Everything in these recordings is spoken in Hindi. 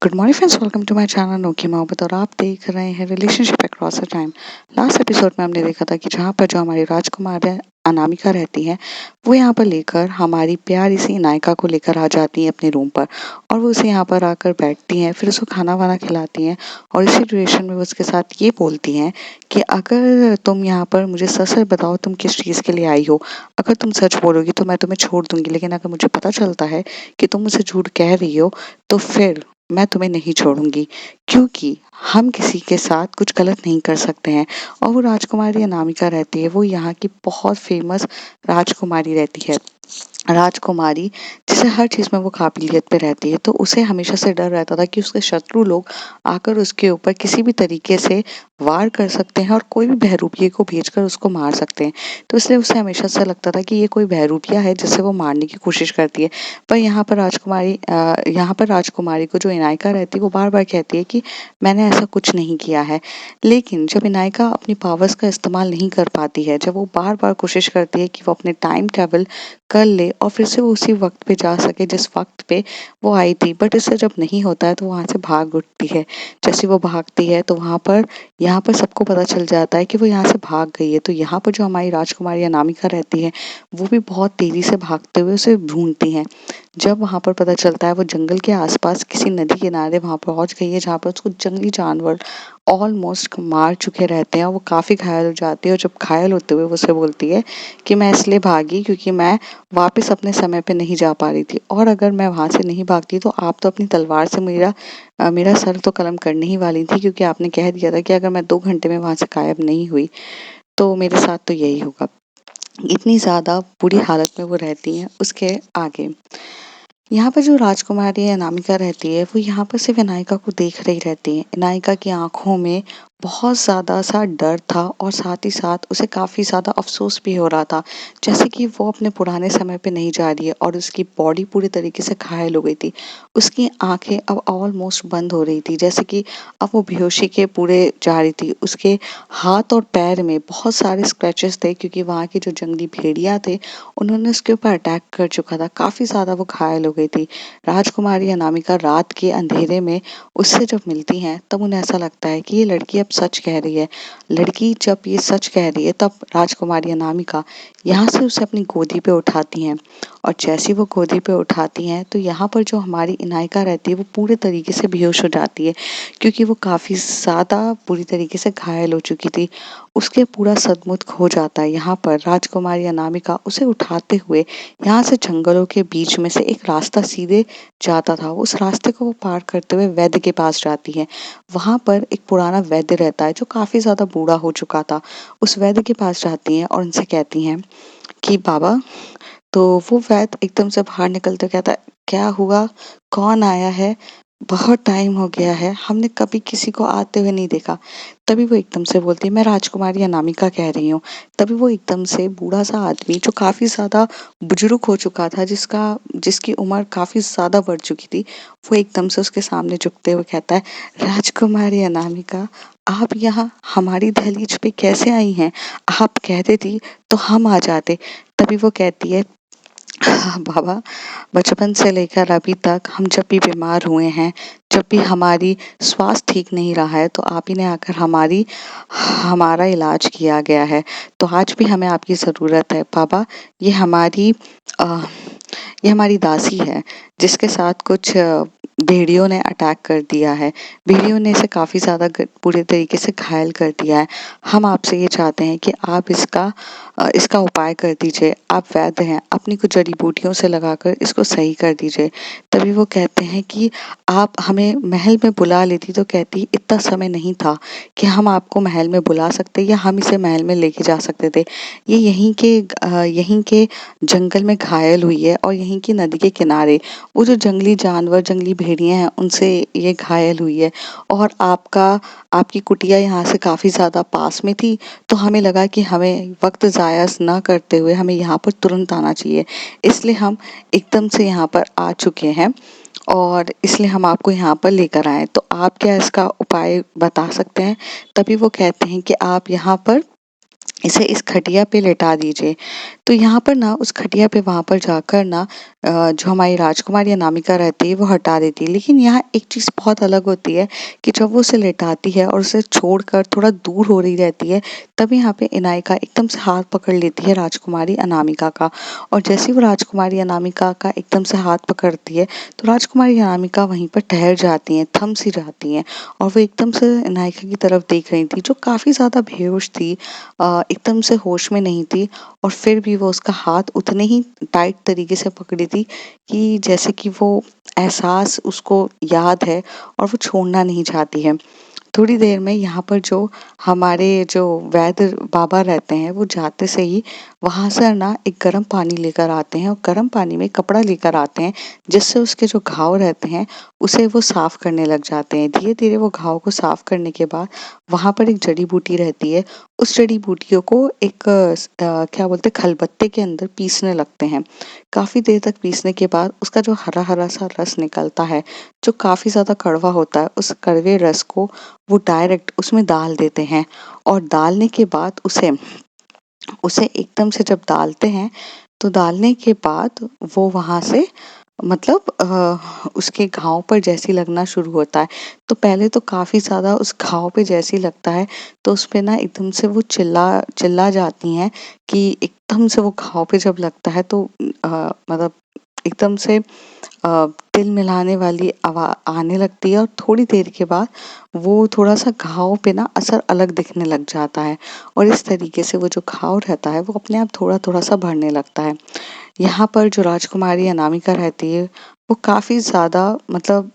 Good morning friends, welcome to my channel नोकी मोहब्बत और आप देख रहे हैं relationship across the time. Last episode में हमने देखा था कि जहाँ पर जो हमारी राजकुमार अनामिका रहती है, वो यहाँ पर लेकर हमारी प्यारी सी नायिका को लेकर आ जाती है अपने रूम पर और वो उसे यहाँ पर आकर बैठती हैं, फिर उसको खाना वाना खिलाती हैं और इसी ड्यूरेशन में वो उसके साथ ये बोलती हैं कि अगर तुम यहाँ पर मुझे सच सच बताओ तुम किस चीज़ के लिए आई हो। अगर तुम सच बोलोगी तो मैं तुम्हें छोड़ दूंगी, लेकिन अगर मुझे पता चलता है कि तुम मुझसे झूठ कह रही हो तो फिर मैं तुम्हें नहीं छोड़ूंगी, क्योंकि हम किसी के साथ कुछ गलत नहीं कर सकते हैं। और वो राजकुमारी अनामिका रहती है, वो यहाँ की बहुत फेमस राजकुमारी रहती है। राजकुमारी जिसे हर चीज़ में वो काबिलियत पे रहती है, तो उसे हमेशा से डर रहता था कि उसके शत्रु लोग आकर उसके ऊपर किसी भी तरीके से वार कर सकते हैं और कोई भी बहरूपिये को भेजकर उसको मार सकते हैं। तो इसलिए उसे हमेशा से लगता था कि ये कोई बहरूपिया है जिसे वो मारने की कोशिश करती है। पर यहाँ पर राजकुमारी को जो इनायका रहती है वो बार बार कहती है कि मैंने ऐसा कुछ नहीं किया है। लेकिन जब इनायका अपनी पावर्स का इस्तेमाल नहीं कर पाती है, जब वो बार बार कोशिश करती है कि वो अपने टाइम ट्रेवल कर ले और फिर से वो उसी वक्त पे जा सके जिस वक्त पे वो आई थी, बट इससे जब नहीं होता है तो वहां से भाग उठती है। जैसे वो भागती है तो यहाँ पर सबको पता चल जाता है कि वो यहाँ से भाग गई है। तो यहाँ पर जो हमारी राजकुमारी अनामिका रहती है, वो भी बहुत तेजी से भागते हुए उसे ढूंढती हैं। जब वहां पर पता चलता है वो जंगल के आसपास किसी नदी किनारे वहां पहुंच गई है, जहाँ पर उसको जंगली जानवर ऑलमोस्ट मार चुके रहते हैं और वो काफी घायल हो जाती है। और जब घायल होते हुए वो उसे बोलती है कि मैं इसलिए भागी क्योंकि मैं वापस अपने समय पे नहीं जा पा रही थी, और अगर मैं वहां से नहीं भागती तो आप तो अपनी तलवार से मेरा सर तो कलम करने ही वाली थी, क्योंकि आपने कह दिया था कि अगर मैं 2 घंटे में वहां से गायब नहीं हुई तो मेरे साथ तो यही होगा। इतनी ज्यादा बुरी हालत में वो रहती हैं। उसके आगे यहाँ पर जो राजकुमारी अनामिका रहती है, वो यहाँ पर सिर्फ इनायका को देख रही रहती है। इनायका की आंखों में बहुत ज़्यादा सा डर था और साथ ही साथ उसे काफ़ी ज़्यादा अफसोस भी हो रहा था, जैसे कि वो अपने पुराने समय पे नहीं जा रही है और उसकी बॉडी पूरी तरीके से घायल हो गई थी। उसकी आंखें अब ऑलमोस्ट बंद हो रही थी, जैसे कि अब वो बेहोशी के पूरे जा रही थी। उसके हाथ और पैर में बहुत सारे स्क्रैचेस थे, क्योंकि वहाँ के जो जंगली भेड़िया थे उन्होंने उसके ऊपर अटैक कर चुका था। काफ़ी ज़्यादा वो घायल हो गई थी। राजकुमारी अनामिका रात के अंधेरे में उससे जब मिलती हैं तब उन्हें ऐसा लगता है कि ये लड़की अब सच कह रही है। लड़की जब ये सच कह रही है तब राजकुमारी अनामिका यहाँ से उसे अपनी गोदी पे उठाती हैं। और जैसी वो गोदी पे उठाती हैं तो यहाँ पर जो हमारी इनायका रहती है वो पूरे तरीके से बेहोश हो जाती है, क्योंकि वो काफ़ी ज़्यादा बुरी तरीके से घायल हो चुकी थी। उसके पूरा सदमुख हो जाता है। यहाँ पर राजकुमारी अनामिका उसे उठाते हुए यहाँ से जंगलों के बीच में से एक रास्ता सीधे जाता था, उस रास्ते को वो पार करते हुए वैद्य के पास जाती है। वहां पर एक पुराना वैद्य रहता है जो काफी ज्यादा बूढ़ा हो चुका था। उस वैद्य के पास जाती हैं और उनसे कहती हैं कि बाबा। तो वो वैद्य एकदम से बाहर निकलते कहता है, क्या हुआ, कौन आया है, बहुत टाइम हो गया है, हमने कभी किसी को आते हुए नहीं देखा। तभी वो एकदम से बोलती है, मैं राजकुमारी अनामिका कह रही हूँ। तभी वो एकदम से बूढ़ा सा आदमी जो काफी ज्यादा बुजुर्ग हो चुका था, जिसकी उम्र काफी ज्यादा बढ़ चुकी थी, वो एकदम से उसके सामने झुकते हुए कहता है, राजकुमारी अनामिका, आप यहाँ हमारी दहलीज पे कैसे आई हैं? आप कहते थी तो हम आ जाते। तभी वो कहती है, हाँ बाबा, बचपन से लेकर अभी तक हम जब भी बीमार हुए हैं, जब भी हमारी स्वास्थ्य ठीक नहीं रहा है, तो आप ही ने आकर हमारा इलाज किया गया है। तो आज भी हमें आपकी ज़रूरत है बाबा। ये हमारी अ, ये हमारी दासी है, जिसके साथ कुछ भेड़ियों ने अटैक कर दिया है। भेड़ियों ने इसे काफ़ी ज़्यादा पूरे तरीके से घायल कर दिया है। हम आपसे ये चाहते हैं कि आप इसका उपाय कर दीजिए। आप वैद्य हैं, अपनी कुछ जड़ी बूटियों से लगाकर इसको सही कर दीजिए। तभी वो कहते हैं कि आप हमें महल में बुला लेती, तो कहती इतना समय नहीं था कि हम आपको महल में बुला सकते या हम इसे महल में लेके जा सकते थे। ये यहीं के जंगल में घायल हुई है और यहीं की नदी के किनारे वो जो जंगली जानवर, जंगली भेड़िया हैं, उनसे ये घायल हुई है। और आपकी कुटिया यहाँ से काफ़ी ज़्यादा पास में थी, तो हमें लगा कि हमें वक्त ज़ाया ना करते हुए हमें यहाँ पर तुरंत आना चाहिए, इसलिए हम एकदम से यहाँ पर आ चुके हैं और इसलिए हम आपको यहाँ पर लेकर आए। तो आप क्या इसका उपाय बता सकते हैं? तभी वो कहते हैं कि आप यहाँ पर इसे इस खटिया पे लेटा दीजिए। तो यहाँ पर ना उस खटिया पे वहाँ पर जाकर ना जो हमारी राजकुमारी अनामिका रहती है वो हटा देती है। लेकिन यहाँ एक चीज़ बहुत अलग होती है कि जब वो उसे लेटाती है और उसे छोड़कर थोड़ा दूर हो रही रहती है, तब यहाँ पे इनायका एकदम से हाथ पकड़ लेती है राजकुमारी अनामिका का। और जैसे ही वो राजकुमारी अनामिका का एकदम से हाथ पकड़ती है, तो राजकुमारी अनामिका वहीं पर ठहर जाती हैं, थम सी जाती हैं और वो एकदम से इनायका की तरफ देख रही थी, जो काफ़ी ज़्यादा बेहोश थी, एकदम से होश में नहीं थी। और फिर भी वो उसका हाथ उतने ही टाइट तरीके से पकड़ी थी कि जैसे कि वो एहसास उसको याद है और वो छोड़ना नहीं चाहती है। थोड़ी देर में यहाँ पर जो हमारे जो वैद्य बाबा रहते हैं, वो जाते से ही वहाँ से ना एक गर्म पानी लेकर आते हैं और गर्म पानी में कपड़ा लेकर आते हैं, जिससे उसके जो घाव रहते हैं उसे वो साफ करने लग जाते हैं। धीरे धीरे वो घाव को साफ करने के बाद वहाँ पर एक जड़ी बूटी रहती है, उस जड़ी बूटियों को एक क्या बोलते हैं, खलबत्ते के अंदर पीसने लगते हैं। काफ़ी देर तक पीसने के बाद उसका जो हरा हरा सा रस निकलता है, जो काफ़ी ज़्यादा कड़वा होता है, उस कड़वे रस को वो डायरेक्ट उसमें डाल देते हैं। और डालने के बाद उसे उसे एकदम से जब डालते हैं, तो डालने के बाद वो वहाँ से मतलब उसके घाव पर जैसे ही लगना शुरू होता है, तो पहले तो काफ़ी ज़्यादा उस घाव पे जैसे ही लगता है, तो उसपे ना एकदम से वो चिल्ला चिल्ला जाती हैं कि एकदम से वो घाव पे जब लगता है तो मतलब एकदम से तिल मिलाने वाली आने लगती है और थोड़ी देर के बाद वो थोड़ा-सा घाव पे ना असर अलग दिखने लग जाता है और इस तरीके से वो जो घाव रहता है वो अपने आप थोड़ा-थोड़ा सा भरने लगता है। यहाँ पर जो राजकुमारी अनामिका रहती है, वो काफ़ी ज़्यादा मतलब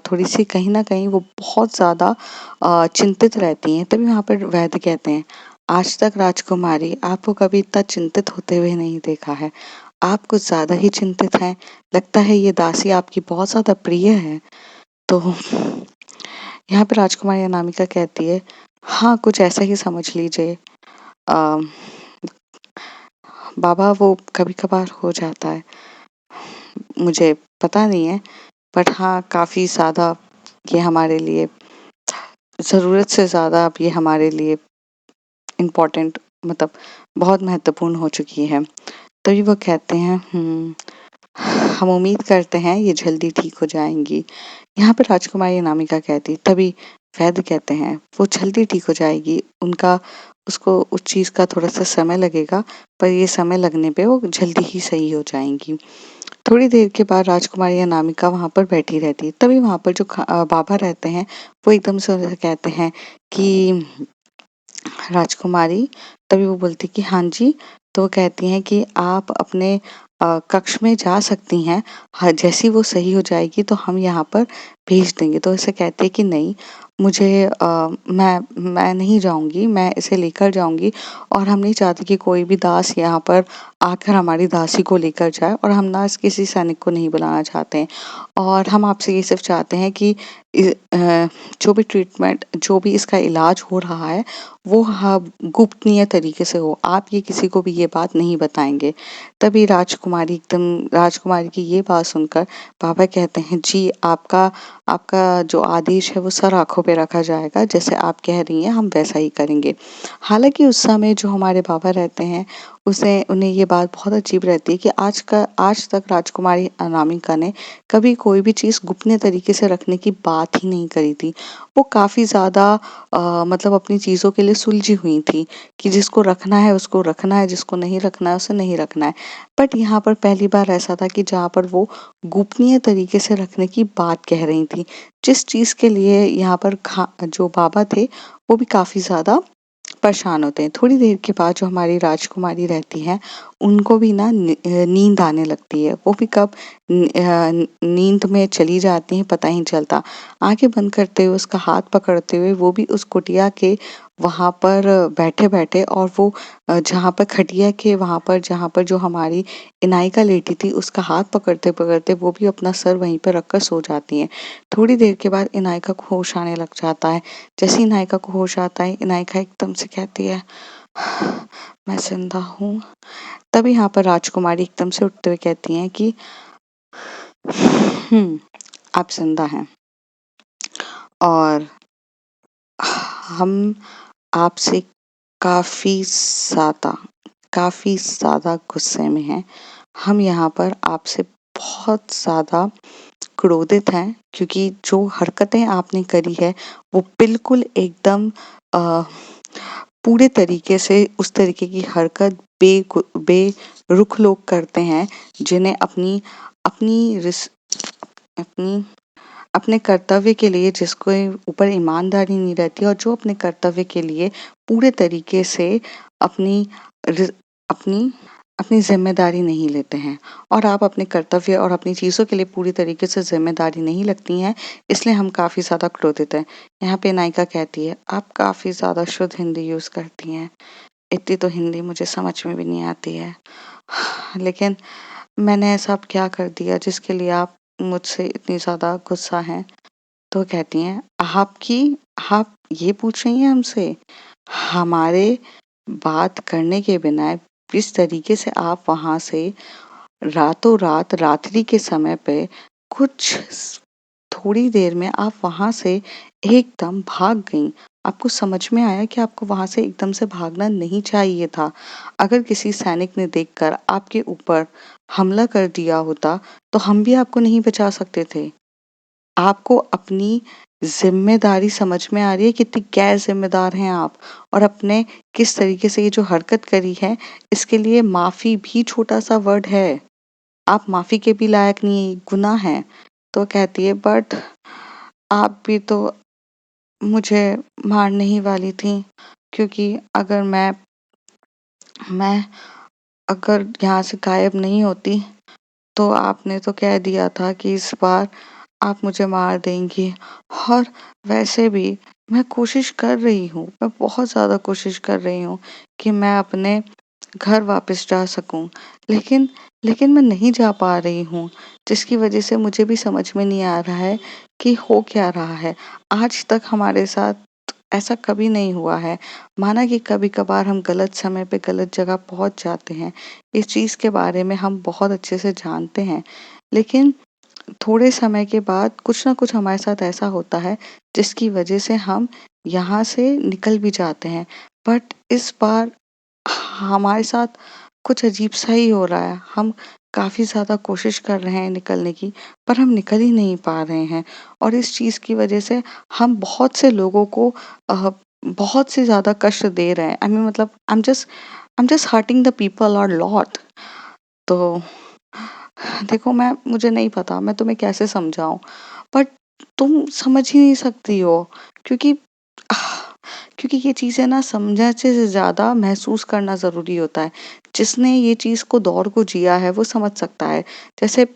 थोड़ी-सी कहीं न कहीं वो बहुत ज़्यादा चिंतित रहती हैं। तभी वहाँ पर वैद्य कहते हैं, "आज तक राजकुमारी आपको कभी इतना चिंतित होते हुए नहीं देखा है। आप कुछ ज़्यादा ही चिंतित हैं। लगता है ये दासी आपकी बहुत ज़्यादा प्रिय है।" तो यहाँ पे राजकुमारी अनामिका कहती है, "हाँ, कुछ ऐसा ही समझ लीजिए। अ, बाबा वो कभी-कभार हो जाता है। मुझे पता नहीं है, बट हाँ, काफ़ी ज़्यादा ये हमारे लिए ज़रूरत से ज़्यादा अब ये हमारे लिए इम्पोर्टेंट मतलब बहुत महत्वपूर्ण हो चुकी है।" तभी वो कहते हैं, हम उम्मीद करते हैं ये जल्दी ठीक हो जाएँगी।" यहाँ पे राजकुमारी अनामिका कहती, तभी वैद्य कहते हैं, "वो जल्दी ठीक हो जाएगी। उनका उसको उस चीज़ का थोड़ा-सा समय लगेगा, पर ये समय लगने पे वो जल्दी ही सही हो जाएँगी।" थोड़ी देर के बाद राजकुमारी अनामिका वहाँ पर बैठी रहती है। तभी वहाँ पर जो बाबा रहते हैं, वो एकदम से उनसे कहते हैं कि राजकुमारी, तभी वो बोलती कि हाँ जी, तो वो कहती हैं कि आप अपने कक्ष में जा सकती हैं। हाँ, जैसे ही वो सही हो जाएगी तो हम यहाँ पर भेज देंगे। तो ऐसे कहती है कि नहीं, मुझे मैं नहीं जाऊँगी, मैं इसे लेकर जाऊँगी और हम नहीं चाहते कि कोई भी दास यहाँ पर आकर हमारी दासी को लेकर जाए और हम ना किसी सैनिक को नहीं बुलाना चाहते हैं। और हम आपसे ये सिर्फ़ चाहते हैं कि जो भी ट्रीटमेंट, जो भी इसका इलाज हो रहा है, वो गोपनीय तरीके से हो। आप ये किसी को भी ये बात नहीं बताएँगे। तभी राजकुमारी की ये बात सुनकर बाबा कहते हैं, जी आपका आपका जो आदेश है वो सर आँखों पे रखा जाएगा, जैसे आप कह रही हैं हम वैसा ही करेंगे। हालाँकि उस समय जो हमारे बाबा रहते हैं, उसे उन्हें ये बात बहुत अजीब रहती है कि आज तक राजकुमारी अनामिका ने कभी कोई भी चीज़ गोपनीय तरीके से रखने की बात ही नहीं करी थी। वो काफ़ी ज़्यादा मतलब अपनी चीज़ों के लिए सुलझी हुई थी कि जिसको रखना है उसको रखना है, जिसको नहीं रखना है उसे नहीं रखना है। बट यहाँ पर पहली बार ऐसा था कि जहाँ पर वो गोपनीय तरीके से रखने की बात कह रही थी। जिस चीज़ के लिए यहाँ पर जो बाबा थे, वो भी काफ़ी ज़्यादा परेशान होते हैं। थोड़ी देर के बाद जो हमारी राजकुमारी रहती हैं, उनको भी ना नींद आने लगती है। वो भी कब नींद में चली जाती हैं पता ही नहीं चलता। आँखें बंद करते हुए उसका हाथ पकड़ते हुए वो भी उस कुटिया के वहाँ पर बैठे-बैठे और वो जहाँ पर खटिया के वहाँ पर जहाँ पर जो हमारी इनायका लेटी थी उसका हाथ पकड़ते-पकड़ते वो भी अपना सर वहीं पे रख कर सो जाती हैं। थोड़ी देर के बाद इनायका को होश आने लग जाता है। जैसे ही इनायका को होश आता है, इनायका एकदम से कहती है, मैं ज़िंदा हूँ। तभी यहाँ पर राजकुमारी एकदम से उठते हुए कहती हैं कि आप ज़िंदा हैं और हम आपसे काफ़ी ज़्यादा, काफ़ी ज़्यादा गुस्से में हैं। हम यहाँ पर आपसे बहुत ज़्यादा क्रोधित हैं क्योंकि जो हरकतें आपने करी है वो बिल्कुल एकदम अ, पूरे तरीके से उस तरीके की हरकत बेरुख लोग करते हैं जिन्हें अपनी अपनी रिस अपनी अपने कर्तव्य के लिए जिसके ऊपर ईमानदारी नहीं रहती और जो अपने कर्तव्य के लिए पूरे तरीके से अपनी रि अपनी अपनी ज़िम्मेदारी नहीं लेते हैं और आप अपने कर्तव्य और अपनी चीज़ों के लिए पूरी तरीके से ज़िम्मेदारी नहीं लगती हैं, इसलिए हम काफ़ी ज़्यादा क्रोधित हैं। यहाँ पे नायिका कहती है, "आप काफ़ी ज़्यादा शुद्ध हिंदी यूज़ करती हैं। इतनी तो हिंदी मुझे समझ में भी नहीं आती है। लेकिन मैंने ऐसा अब क्या कर दिया जिसके लिए आप मुझसे इतनी ज़्यादा गुस्सा हैं?" तो कहती हैं, आप ये पूछ रही हैं हमसे? हमारे बात करने के बिना किस तरीके से आप वहाँ से रातों-रात रात्रि के समय पे कुछ थोड़ी देर में आप वहाँ से एकदम भाग गईं। आपको समझ में आया कि आपको वहाँ से एकदम से भागना नहीं चाहिए था। अगर किसी सैनिक ने देखकर आपके ऊपर हमला कर दिया होता, तो हम भी आपको नहीं बचा सकते थे। आपको अपनी ज़िम्मेदारी समझ में आ रही है? कितनी गैर ज़िम्मेदार हैं आप और अपने किस तरीके से ये जो हरकत करी है, इसके लिए माफ़ी भी छोटा-सा वर्ड है। आप माफ़ी के भी लायक नहीं हैं, गुनाह है। तो कहती है बट आप भी तो मुझे मारने ही वाली थीं क्योंकि मैं अगर यहाँ से गायब नहीं होती तो आपने तो कह दिया था कि इस बार आप मुझे मार देंगी और वैसे भी मैं कोशिश कर रही हूँ, मैं बहुत ज़्यादा कोशिश कर रही हूँ कि मैं अपने घर वापस जा सकूँ। लेकिन लेकिन मैं नहीं जा पा रही हूँ, जिसकी वज़ह से मुझे भी समझ में नहीं आ रहा है कि हो क्या रहा है। आज तक हमारे साथ ऐसा कभी नहीं हुआ है। माना कि कभी-कभार हम गलत समय पे गलत जगह पहुँच जाते हैं, इस चीज़ के बारे में हम बहुत अच्छे से जानते हैं। लेकिन थोड़े समय के बाद कुछ न कुछ हमारे साथ ऐसा होता है, जिसकी वज़ह से हम यहाँ से निकल भी जाते हैं। बट इस बार हमारे साथ कुछ अजीब-सा ही हो रहा है। हम काफ़ी ज़्यादा कोशिश कर रहे हैं निकलने की, पर हम निकल ही नहीं पा रहे हैं और इस चीज़ की वज़ह से हम बहुत से लोगों को बहुत से ज़्यादा कष्ट दे रहे हैं। आई मीन मतलब I am just hurting the people a lot. तो देखो मुझे नहीं पता मैं तुम्हें कैसे समझाऊँ, बट तुम समझ ही नहीं सकती हो क्योंकि क्योंकि ये चीज़ें ना समझने से ज़्यादा महसूस करना ज़रूरी होता है। जिसने ये चीज़ को दौर को जिया है वो समझ सकता है। जैसे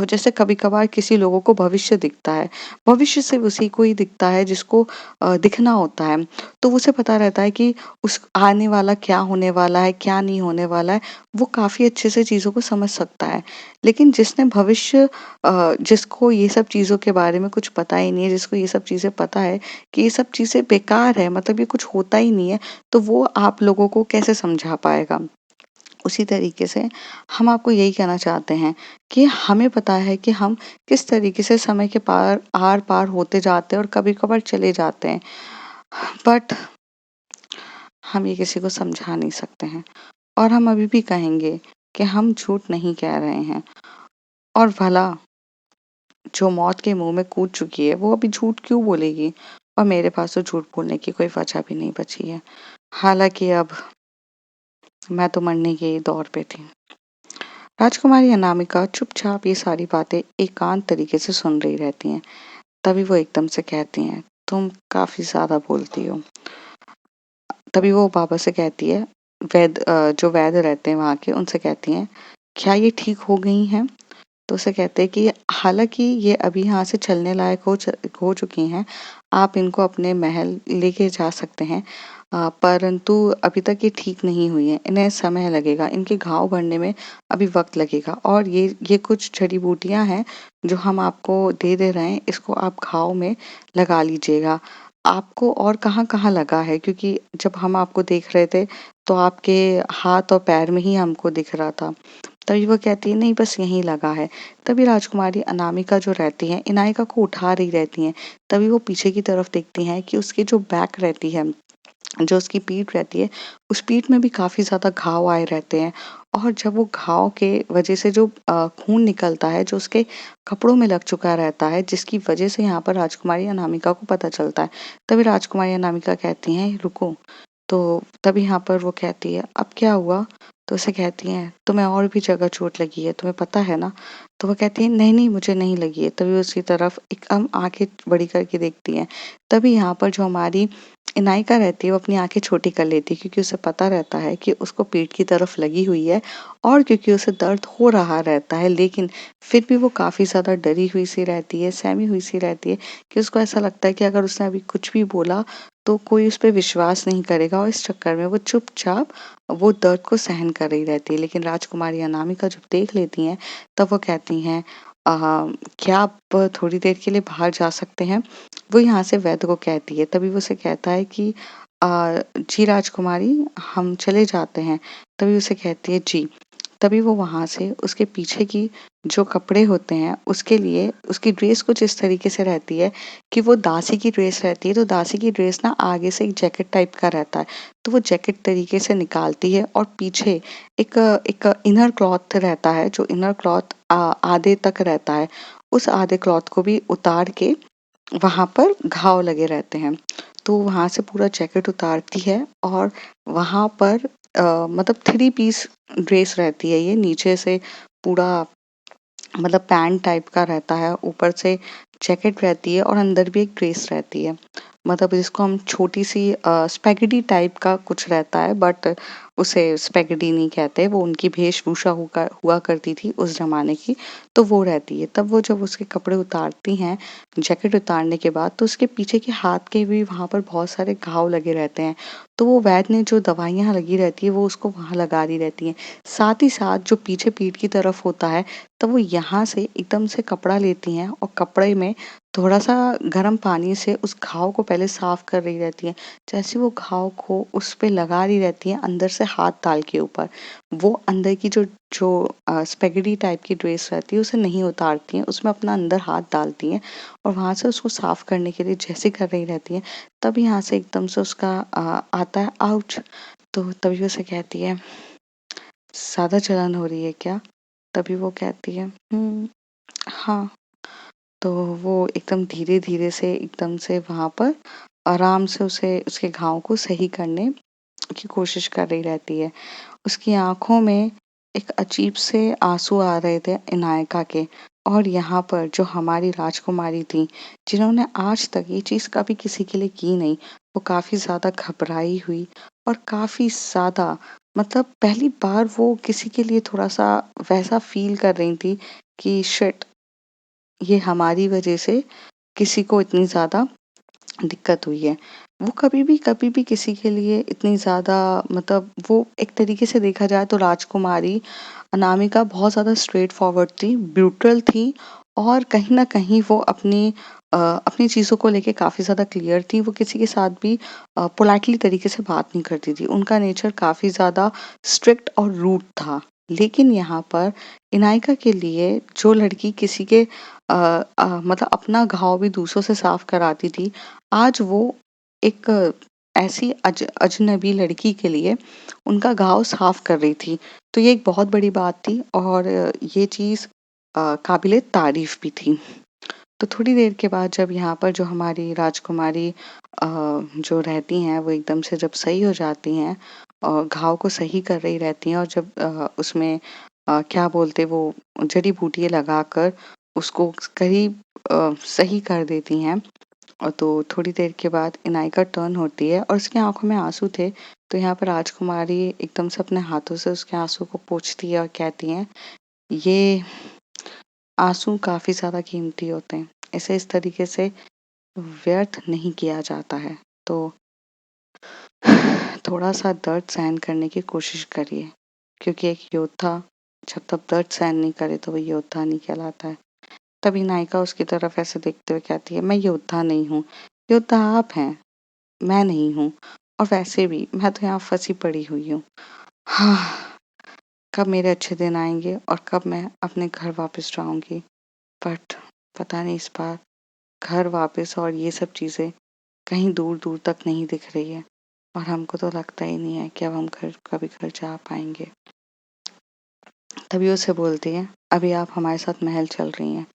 जैसे कभी-कभार किसी लोगों को भविष्य दिखता है। भविष्य सिर्फ़ उसी को ही दिखता है जिसको दिखना होता है। तो उसे पता रहता है कि उस आने वाला क्या होने वाला है, क्या नहीं होने वाला है, वो काफ़ी अच्छे से चीज़ों को समझ सकता है। लेकिन जिसने जिसको ये सब चीज़ों के बारे में कुछ पता ही नहीं है, जिसको ये सब चीज़ें पता है कि ये सब चीज़ें बेकार है, मतलब ये कुछ होता ही नहीं है, तो वो आप लोगों को कैसे समझा पाएगा? उसी तरीके से हम आपको यही कहना चाहते हैं कि हमें पता है कि हम किस तरीके से समय के आर-पार होते जाते हैं और कभी-कभार चले जाते हैं। बट हम ये किसी को समझा नहीं सकते हैं और हम अभी भी कहेंगे कि हम झूठ नहीं कह रहे हैं और भला जो मौत के मुँह में कूद चुकी है, वो अभी झूठ क्यों बोलेगी? और मेरे पास तो झूठ बोलने की कोई वजह भी नहीं बची है। हालाँकि अब मैं तो मरने के ही दौर पे थी। राजकुमारी अनामिका चुपचाप ये सारी बातें एकांत तरीके से सुन रही रहती हैं। तभी वो एकदम से कहती हैं, "तुम काफ़ी ज़्यादा बोलती हो।" तभी वो बाबा से कहती है, जो वैद्य रहते हैं वहाँ के, उनसे कहती हैं, "क्या ये ठीक हो गई हैं?" तो उसे कहते हैं कि हालाँकि ये अभी यहाँ से चलने लायक हो चुकी हैं, आप इनको अपने महल लेके जा सकते हैं। परंतु अभी तक ये ठीक नहीं हुई हैं, इन्हें समय लगेगा, इनके घाव भरने में अभी वक़्त लगेगा और ये कुछ जड़ी-बूटियाँ हैं, जो हम आपको दे रहे हैं, इसको आप घाव में लगा लीजिएगा। आपको और कहाँ-कहाँ लगा है? क्योंकि जब हम आपको देख रहे थे, तो आपके हाथ और पैर में ही हमको दिख रहा था। तभी वो कहती है नहीं बस यहीं लगा है। तभी राजकुमारी अनामिका जो रहती हैं इनायका को उठा रही रहती हैं। तभी वो पीछे की तरफ देखती हैं कि उसकी जो बैक रहती है, जो उसकी पीठ रहती है, उस पीठ में भी काफ़ी ज़्यादा घाव आए रहते हैं। और जब वो घाव के वजह से जो खून निकलता है, जो उसके कपड़ों में लग चुका रहता है, जिसकी वजह से यहाँ पर राजकुमारी अनामिका को पता चलता है। तभी राजकुमारी अनामिका कहती हैं, "रुको।" तो तभी यहाँ पर वो कहती है, "अब क्या हुआ?" तो उसे कहती हैं, "तुम्हें और भी जगह चोट लगी है, तुम्हें पता है ना?" तो वो कहती है, "नहीं, नहीं, मुझे नहीं लगी है।" तभी उसकी तरफ एकदम आँखें बड़ी करके देखती हैं। तभी यहाँ पर जो हमारी इनायका रहती है, वो अपनी आँखें छोटी कर लेती है क्योंकि उसे पता रहता है कि उसको पीठ की तरफ लगी हुई है और क्योंकि उसे दर्द हो रहा रहता है, लेकिन फिर भी वो काफ़ी ज़्यादा डरी हुई सी रहती है, सहमी हुई सी रहती है कि उसको ऐसा लगता है कि अगर उसने अभी कुछ भी बोला तो कोई उस पे विश्वास नहीं करेगा और इस चक्कर में वो चुपचाप वो दर्द को सहन कर रही रहती है। लेकिन राजकुमारी अनामिका जब देख लेती हैं, तब वो कहती हैं, अ, "क्या आप थोड़ी देर के लिए बाहर जा सकते हैं?" वो यहाँ से वैद्य को कहती है। तभी वो उसे कहता है कि "जी राजकुमारी, हम चले जाते हैं।" तभी उसे कहती है, "जी।" तभी वो वहाँ से उसके पीछे की जो कपड़े होते हैं उसके लिए उसकी ड्रेस कुछ इस तरीके से रहती है कि वो दासी की ड्रेस रहती है, तो दासी की ड्रेस ना आगे से एक जैकेट टाइप का रहता है, तो वो जैकेट तरीके से निकालती है और पीछे एक एक इनर क्लॉथ रहता है, जो इनर क्लॉथ आधे तक रहता है, उस आधे क्लॉथ को भी उतार के वहाँ पर घाव लगे रहते हैं। तो वहाँ से पूरा जैकेट उतारती है और वहाँ पर मतलब 3 पीस ड्रेस रहती है ये, नीचे से पूरा मतलब पैंट टाइप का रहता है, ऊपर से जैकेट रहती है और अंदर भी एक ड्रेस रहती है। मतलब जिसको हम छोटी-सी स्पैगेटी टाइप का कुछ रहता है, बट उसे स्पैगेटी नहीं कहते, वो उनकी वेशभूषा हुआ करती थी उस ज़माने की, तो वो रहती है। तब वो जब उसके कपड़े उतारती हैं, जैकेट उतारने के बाद, तो उसके पीछे के हाथ के भी वहाँ पर बहुत सारे घाव लगे रहते हैं। तो वो वैद्य ने जो दवाइयाँ लगी रहती है, वो उसको वहाँ लगा दी रहती हैं। साथ ही साथ जो पीछे पीठ की तरफ होता है, तो वो यहाँ से एकदम से कपड़ा लेती हैं और कपड़े में थोड़ा-सा गर्म पानी से उस घाव को पहले साफ कर रही रहती हैं। जैसे वो घाव को उस पे लगा रही रहती हैं अंदर से हाथ डाल के ऊपर, वो अंदर की जो जो स्पेगेटी टाइप की ड्रेस रहती है उसे नहीं उतारती हैं, उसमें अपना अंदर हाथ डालती हैं और वहाँ से उसको साफ करने के लिए जैसे कर रही रहती हैं, तब यहाँ से एकदम से उसका आता है आउच! तो तभी उसे कहती है, "ज़्यादा जलन हो रही है क्या?" तभी वो कहती है, हाँ।" तो वो एकदम धीरे-धीरे से एकदम से वहाँ पर आराम से उसे उसके घाव को सही करने की कोशिश कर रही रहती है। उसकी आँखों में एक अजीब से आँसू आ रहे थे इनायका के, और यहाँ पर जो हमारी राजकुमारी थी, जिन्होंने आज तक ये चीज़ कभी किसी के लिए की नहीं, वो काफ़ी ज़्यादा घबराई हुई और काफ़ी ज़्यादा मतलब पहली बार वो किसी के लिए थोड़ा-सा वैसा फ़ील कर रही थी कि शिट! ये हमारी वज़ह से किसी को इतनी ज़्यादा दिक्कत हुई है। वो कभी भी किसी के लिए इतनी ज़्यादा मतलब वो एक तरीके से देखा जाए तो राजकुमारी अनामिका बहुत ज़्यादा स्ट्रेट फॉरवर्ड थी, ब्रूटल थी और कहीं न कहीं वो अपनी चीज़ों को लेके काफ़ी ज़्यादा क्लियर थी। वो किसी के साथ भी पोलाइटली तरीके से बात नहीं करती थी। उनका नेचर काफ़ी ज़्यादा स्ट्रिक्ट और रूड था। लेकिन यहाँ पर इनायका के लिए जो लड़की किसी के मतलब अपना घाव भी दूसरों से साफ कराती थी, आज वो एक ऐसी अजनबी लड़की के लिए उनका घाव साफ कर रही थी। तो ये एक बहुत बड़ी बात थी और ये चीज़ काबिले तारीफ़ भी थी। तो थोड़ी देर के बाद जब यहाँ पर जो हमारी राजकुमारी जो रहती हैं वो एकदम से जब सही हो जाती हैं और घाव को सही कर रही रहती हैं और जब उसमें क्या बोलते वो जड़ी-बूटियाँ लगाकर उसको करीब सही कर देती हैं। और तो थोड़ी देर के बाद इनायका टर्न होती है और उसकी आँखों में आँसू थे, तो यहाँ पर राजकुमारी एकदम से अपने हाथों से उसके आँसू को पोंछती है और कहती हैं, "ये आँसू काफ़ी ज़्यादा कीमती होते हैं। इसे इस तरीके से व्यर्थ नहीं किया जाता है। तो थोड़ा-सा दर्द सहन करने की कोशिश करिए, क्योंकि एक योद्धा जब तक दर्द सहन नहीं करे तो वो योद्धा नहीं कहलाता है।" तभी नायिका उसकी तरफ ऐसे देखते हुए कहती है, "मैं योद्धा नहीं हूँ, योद्धा आप हैं, मैं नहीं हूँ और वैसे भी मैं तो यहाँ फँसी पड़ी हुई हूँ।" हाँ, कब मेरे अच्छे दिन आएंगे और कब मैं अपने घर वापस जाऊंगी। बट पता नहीं इस बार घर वापस और ये सब चीज़ें कहीं दूर दूर तक नहीं दिख रही है और हमको तो लगता ही नहीं है कि अब हम कभी घर जा पाएंगे। तभी उसे बोलती है, अभी आप हमारे साथ महल चल रही हैं।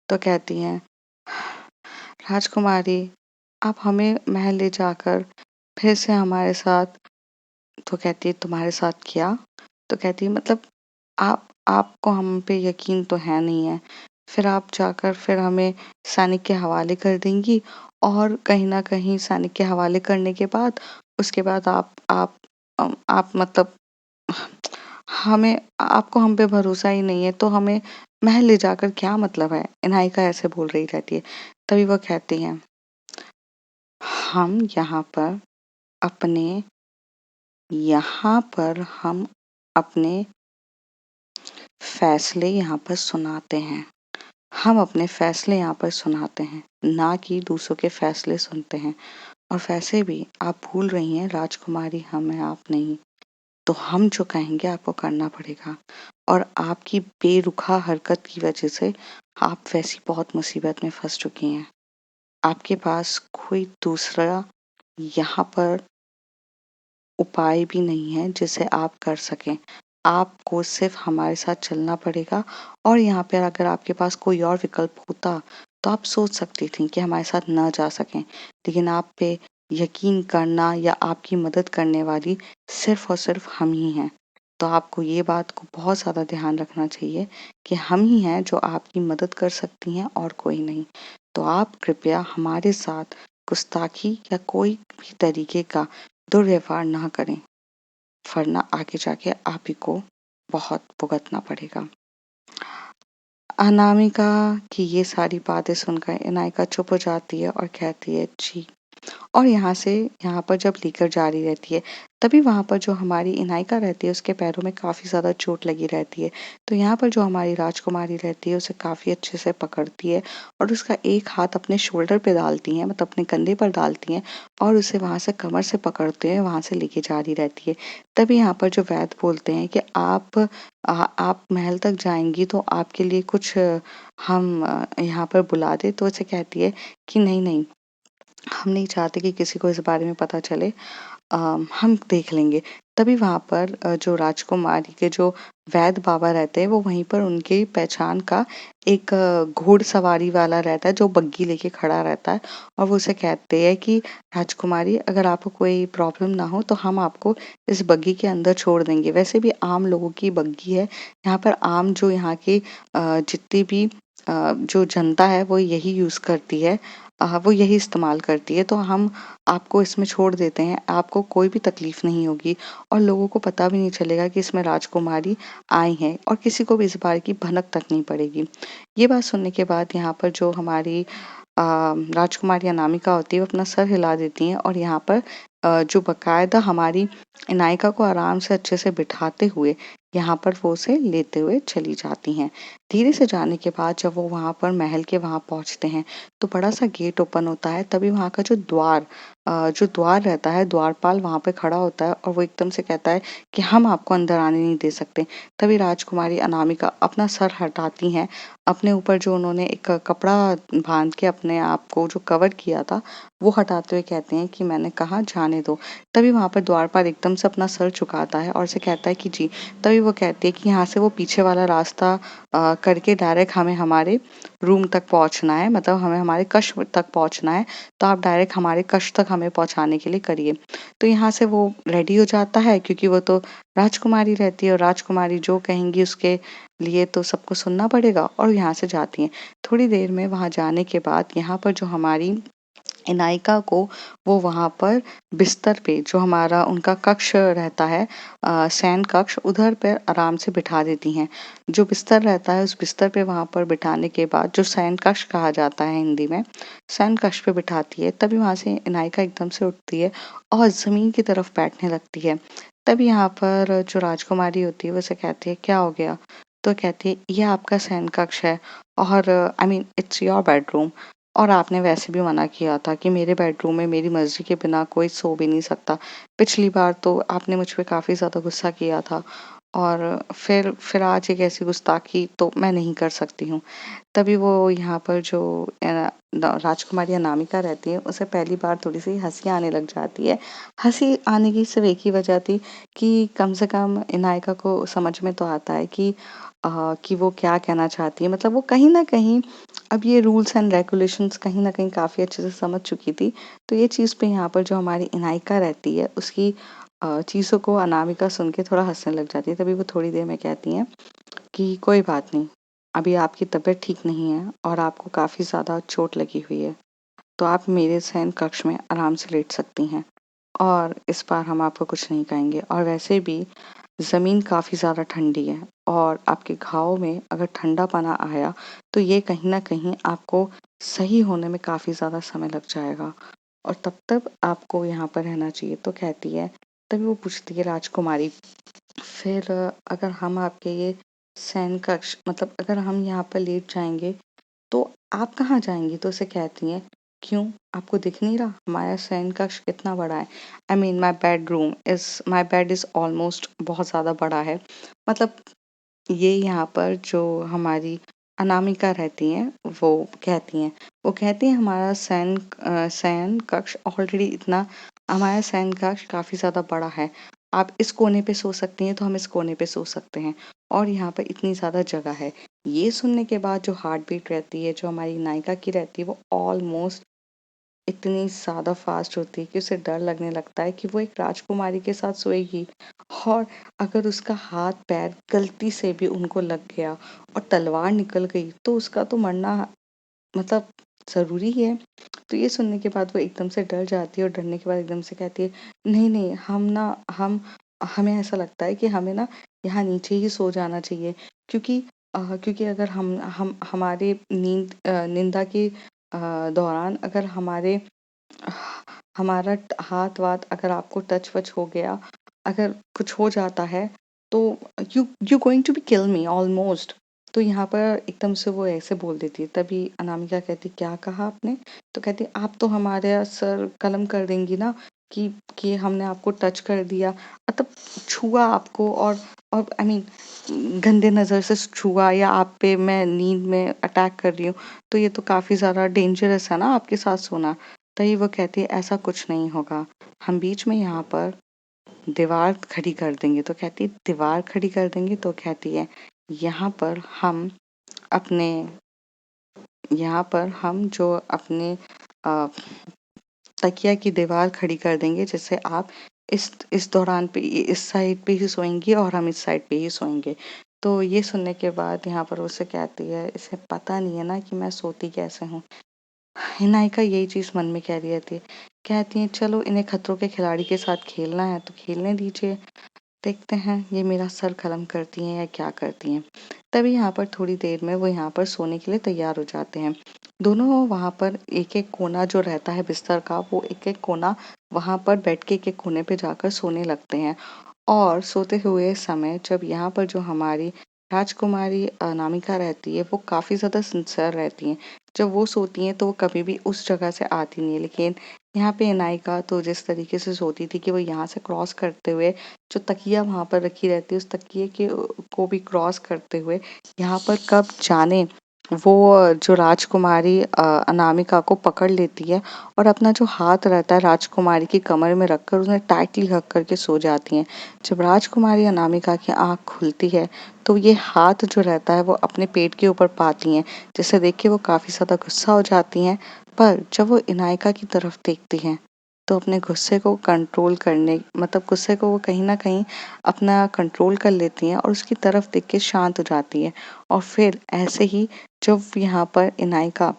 तो कहती हैं, राजकुमारी आप हमें महल ले जाकर फिर से हमारे साथ। तो कहती है, तुम्हारे साथ क्या? तो कहती है, मतलब आपको हम पे यकीन तो है नहीं है, फिर आप जाकर फिर हमें सैनिक के हवाले कर देंगी और कहीं ना कहीं सैनिक के हवाले करने के बाद उसके बाद आप मतलब हमें आपको हम पे भरोसा ही नहीं है तो हमें महल ले जाकर क्या मतलब है। इनायका ऐसे बोल रही रहती है। तभी वो कहती हैं, हम अपने यहाँ पर हम अपने फैसले यहाँ पर सुनाते हैं। हम अपने फैसले यहाँ पर सुनाते हैं, ना कि दूसरों के फैसले सुनते हैं। और वैसे भी आप भूल रही हैं राजकुमारी हम हैं, आप नहीं। तो हम जो कहेंगे आपको करना पड़ेगा। और आपकी बेरुखा हरकत की वजह से आप वैसी बहुत मुसीबत में फंस चुकी हैं। आपके पास कोई दूसरा यहाँ पर उपाय भी नहीं है जिसे आप कर सकें। आपको सिर्फ हमारे साथ चलना पड़ेगा और यहाँ पर अगर आपके पास कोई और विकल्प होता तो आप सोच सकती थी कि हमारे साथ ना जा सकें। लेकिन आप पे यकीन करना या आपकी मदद करने वाली सिर्फ और सिर्फ हम ही हैं। तो आपको ये बात को बहुत ज़्यादा ध्यान रखना चाहिए कि हम ही हैं जो आपकी मदद कर सकती हैं और कोई नहीं। तो आप कृपया हमारे साथ गुस्ताखी या कोई भी तरीके का दुर्व्यवहार ना करें, वरना आगे जाके आप ही को बहुत भुगतना पड़ेगा। अनामिका की ये सारी बातें सुनकर इनायका चुप हो जाती है और कहती है, जी। और यहाँ पर जब लेकर जा रही रहती है, तभी वहाँ पर जो हमारी इनायका रहती है उसके पैरों में काफ़ी ज़्यादा चोट लगी रहती है। तो यहाँ पर जो हमारी राजकुमारी रहती है उसे काफ़ी अच्छे से पकड़ती है और उसका एक हाथ अपने शोल्डर पे डालती है, मतलब अपने कंधे पर डालती हैं और उसे वहाँ से कमर से पकड़ते हुए वहाँ से लेके जा रही रहती है। तभी यहाँ पर जो वैद्य बोलते हैं कि आप महल तक जाएँगी तो आपके लिए कुछ हम यहाँ पर बुला दें। तो उसे कहती है कि नहीं, नहीं, हम नहीं चाहते कि किसी को इस बारे में पता चले। हम देख लेंगे। तभी वहाँ पर जो राजकुमारी के जो वैद्य बाबा रहते हैं वो वहीं पर उनकी पहचान का एक घुड़सवारी वाला रहता है जो बग्गी लेके खड़ा रहता है और वो उसे कहते हैं कि राजकुमारी अगर आपको कोई प्रॉब्लम ना हो तो हम आपको इस बग्गी के अंदर छोड़ देंगे। वैसे भी आम लोगों की बग्गी है। यहाँ पर आम जो यहाँ की जितनी भी जो जनता है वो यही यूज़ करती है। वो यही इस्तेमाल करती है। तो हम आपको इसमें छोड़ देते हैं, आपको कोई भी तकलीफ नहीं होगी और लोगों को पता भी नहीं चलेगा कि इसमें राजकुमारी आई हैं और किसी को भी इस बारे की भनक तक नहीं पड़ेगी। ये बात सुनने के बाद यहाँ पर जो हमारी राजकुमारी अनामिका होती है वो अपना सर हिला देती हैं और यहाँ पर जो बकायदा हमारी इनायका को आराम से अच्छे से बिठाते हुए यहाँ पर वो उसे लेते हुए चली जाती हैं। धीरे से जाने के बाद जब वो वहाँ पर महल के वहाँ पहुँचते हैं तो बड़ा सा गेट ओपन होता है। तभी वहाँ का जो द्वार रहता है, द्वारपाल वहाँ पे खड़ा होता है और वो एकदम से कहता है कि हम आपको अंदर आने नहीं दे सकते। तभी राजकुमारी अनामिका अपना सर हटाती हैं, अपने ऊपर जो उन्होंने एक कपड़ा बांध के अपने आप को जो कवर किया था वो हटाते हुए कहते हैं कि मैंने कहा जाने दो। तभी वहाँ पर द्वारपाल एकदम से अपना सर झुकाता है और उसे कहता है कि जी। तभी वो कहती है कि यहाँ से वो पीछे वाला रास्ता करके डायरेक्ट हमें हमारे रूम तक पहुँचना है, मतलब हमें हमारे कक्ष तक पहुँचना है। तो आप डायरेक्ट हमारे कक्ष तक हमें पहुँचाने के लिए करिए। तो यहाँ से वो रेडी हो जाता है क्योंकि वो तो राजकुमारी रहती है और राजकुमारी जो कहेंगी उसके लिए तो सबको सुनना पड़ेगा और यहाँ से जाती हैं। थोड़ी देर में वहाँ जाने के बाद यहाँ पर जो हमारी इनायका को वो वहाँ पर बिस्तर पे जो हमारा उनका कक्ष रहता है, शयन कक्ष, उधर पर आराम से बिठा देती हैं। जो बिस्तर रहता है उस बिस्तर पे वहाँ पर बिठाने के बाद जो शयन कक्ष कहा जाता है हिंदी में, शयन कक्ष पे बिठाती है। तभी वहाँ से इनायका एकदम से उठती है और ज़मीन की तरफ बैठने लगती है। तभी यहाँ पर जो राजकुमारी होती है वो उसे कहती है, क्या हो गया? तो कहती है, ये आपका शयन कक्ष है और I mean it's your bedroom और आपने वैसे भी मना किया था कि मेरे बेडरूम में मेरी मर्जी के बिना कोई सो भी नहीं सकता। पिछली बार तो आपने मुझ पे काफ़ी ज़्यादा गुस्सा किया था और फिर आज एक ऐसी गुस्ताखी तो मैं नहीं कर सकती हूँ। तभी वो यहाँ पर जो राजकुमारी अनामिका रहती है उसे पहली बार थोड़ी-सी हँसी आने लग जाती है। हँसी आने की सिर्फ़ एक ही वजह थी कि कम से कम इनायका को समझ में तो आता है कि वो क्या कहना चाहती है। मतलब वो कहीं न कहीं अब ये रूल्स एंड रेगुलेशंस कहीं न कहीं काफ़ी अच्छे से समझ चुकी थी। तो ये चीज़ पे यहाँ पर जो हमारी इनायका रहती है उसकी चीज़ों को अनामिका सुन के थोड़ा हँसने लग जाती है। तभी वो थोड़ी देर में कहती हैं कि कोई बात नहीं, अभी आपकी तबीयत ठीक नहीं है और आपको काफ़ी ज़्यादा चोट लगी हुई है, तो आप मेरे शयन कक्ष में आराम से लेट सकती हैं और इस बार हम आपको कुछ नहीं कहेंगे और वैसे भी ज़मीन काफ़ी ज़्यादा ठंडी है और आपके घाव में अगर ठंडा पना आया तो ये कहीं न कहीं आपको सही होने में काफ़ी ज़्यादा समय लग जाएगा और तब तक आपको यहाँ पर रहना चाहिए। तो कहती है तभी वो पूछती है राजकुमारी फिर अगर हम आपके ये शयन कक्ष मतलब अगर हम यहाँ पर लेट जाएँगे तो आप कहाँ जाएँगी? तो उसे कहती हैं, क्यों? आपको दिख नहीं रहा? हमारा शयन कक्ष कितना बड़ा है। I mean my bed is almost बहुत ज़्यादा बड़ा है। मतलब ये यहाँ पर जो हमारी अनामिका रहती हैं, वो कहती हैं। वो कहती हैं शयन कक्ष ऑलरेडी इतना हमारा शयन कक्ष काफ़ी ज़्यादा बड़ा है। आप इस कोने पे सो सकती हैं, तो हम इस कोने पे सो सकते हैं और यहाँ पे इतनी ज़्यादा जगह है। ये सुनने के बाद जो हार्ट बीट रहती है, जो हमारी नायिका की रहती है, वो ऑलमोस्ट इतनी ज़्यादा फ़ास्ट होती है कि उसे डर लगने लगता है कि वो एक राजकुमारी के साथ सोएगी और अगर उसका हाथ-पैर गलती से भी उनको लग गया और तलवार निकल गई, तो उसका तो मरना मतलब ज़रूरी है। तो ये सुनने के बाद वो एकदम से डर जाती है और डरने के बाद एकदम से कहती है, "नहीं, नहीं, हमें ऐसा लगता है कि हमें ना यहाँ नीचे ही सो जाना चाहिए क्योंकि अगर हम हमारे निंदा के दौरान अगर हमारा हाथ-वाथ अगर आपको टच-वच हो गया, अगर कुछ हो जाता है, तो you going to be kill me almost." तो यहाँ पर एकदम से वो ऐसे बोल देती है। तभी अनामिका कहती, "क्या कहा आपने?" तो कहती, "आप तो हमारा सर कलम कर देंगी ना कि हमने आपको टच कर दिया, मतलब छुआ आपको और आई मीन गंदे नज़र से छुआ या आप पे मैं नींद में अटैक कर रही हूँ, तो ये तो काफ़ी ज़्यादा डेंजरस है ना आपके साथ सोना।" तभी वो कहती है ऐसा कुछ नहीं होगा, हम बीच में यहाँ पर दीवार खड़ी कर देंगे। तो कहती है दीवार खड़ी कर देंगे? तो कहती है यहाँ पर हम अपने यहाँ पर हम जो अपने अ, तकिया की दीवार खड़ी कर देंगे जिससे आप इस दौरान पे इस साइड पे ही सोएंगी और हम इस साइड पे ही सोएंगे। तो ये सुनने के बाद यहाँ पर उससे कहती है इसे पता नहीं है ना कि मैं सोती कैसे हूँ। हिनायका यही चीज़ मन में कह रही रहती है। कहती हैं चलो इन्हें खतरों के खिलाड़ी के साथ खेलना है तो खेलने दीजिए। देखते हैं ये मेरा सर कलम करती हैं या क्या करती हैं। तभी यहाँ पर थोड़ी देर में वो यहाँ पर सोने के लिए तैयार हो जाते हैं। दोनों वहाँ पर एक-एक कोना जो रहता है बिस्तर का वो एक-एक कोना वहाँ पर बेड के एक-एक कोने पे जाकर सोने लगते हैं। और सोते हुए समय जब यहाँ पर जो हमारी राजकुमारी अनामिका रहती है वो काफ़ी ज़्यादा सिंसियर रहती हैं। जब वो सोती हैं तो वो कभी भी उस जगह से आती नहीं है लेकिन यहाँ पे अनामिका तो जिस तरीके से सोती थी कि वो यहाँ से क्रॉस करते हुए जो तकिया वहाँ पर रखी रहती है उस तकिए के को भी क्रॉस करते हुए यहाँ पर कब जाने वो जो राजकुमारी अनामिका को पकड़ लेती है और अपना जो हाथ रहता है राजकुमारी की कमर में रखकर उन्हें टाइटली हग करके सो जाती हैं। जब राजकुमारी अनामिका की आँख खुलती है तो ये हाथ जो रहता है वो अपने पेट के ऊपर पाती हैं जिसे देख के वो काफ़ी ज़्यादा गुस्सा हो जाती हैं। पर जब वो इनायका की तरफ देखती हैं तो अपने गुस्से को कंट्रोल करने मतलब गुस्से को वो कहीं न कहीं अपना कंट्रोल कर लेती हैं और उसकी तरफ देख के शांत हो जाती हैं। और फिर ऐसे ही जब यहाँ पर इनायका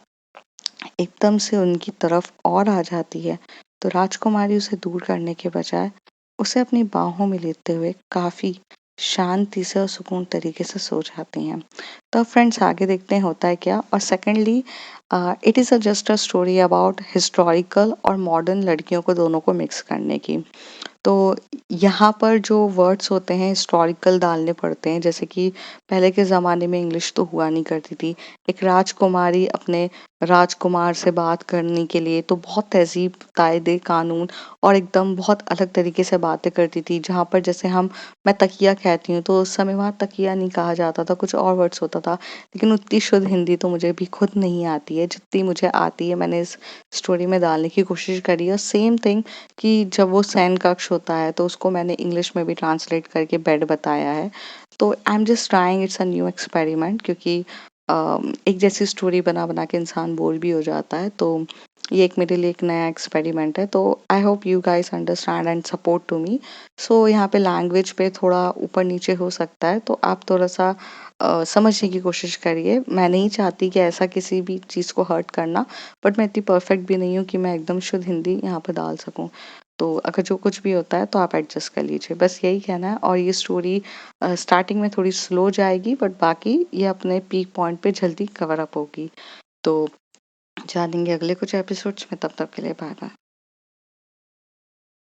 एकदम से उनकी तरफ और आ जाती है, तो राजकुमारी उसे दूर करने के बजाय उसे अपनी बाहों में लेते हुए काफ़ी शांति से और सुकून तरीके से सो जाती हैं। तो अब फ्रेंड्स आगे देखते हैं होता है क्या और secondly it is just a story about historical और मॉडर्न लड़कियों को दोनों को मिक्स करने की। तो यहाँ पर जो वर्ड्स होते हैं हिस्टोरिकल डालने पड़ते हैं जैसे कि पहले के ज़माने में इंग्लिश तो हुआ नहीं करती थी। एक राजकुमारी अपने राजकुमार से बात करने के लिए तो बहुत तहज़ीब, कायदे, कानून और एकदम बहुत अलग तरीके से बातें करती थी। जहाँ पर जैसे मैं तकिया कहती हूँ तो उस समय वहाँ तकिया नहीं कहा जाता था, कुछ और वर्ड्स होता था। लेकिन उतनी शुद्ध हिंदी तो मुझे भी खुद नहीं आती है, जितनी मुझे आती है मैंने इस स्टोरी में डालने की कोशिश करी है। सेम थिंग कि जब वो शयन कक्ष होता है तो उसको मैंने इंग्लिश में भी ट्रांसलेट करके बेड बताया है। तो I am just trying, it's a new experiment, क्योंकि एक जैसी स्टोरी बना-बना के इंसान बोर भी हो जाता है। तो ये एक मेरे लिए एक नया एक्सपेरिमेंट है। तो I hope you guys understand and support to me. So यहाँ पे लैंग्वेज पे थोड़ा ऊपर-नीचे हो सकता है, तो आप थोड़ा-सा समझने की कोशिश करिए। मैं नहीं चाहती कि ऐसा किसी भी चीज़ को हर्ट करना, बट मैं इतनी परफेक्ट भी नहीं हूँ कि मैं एकदम शुद्ध हिंदी यहाँ पे डाल सकूँ। तो अगर जो कुछ भी होता है तो आप एडजस्ट कर लीजिए। बस यही कहना है, और ये स्टोरी स्टार्टिंग में थोड़ी स्लो जाएगी, बट बाकी ये अपने पीक पॉइंट पे जल्दी कवर अप होगी। तो जानेंगे अगले कुछ एपिसोड्स में, तब तक के लिए बाय बाय।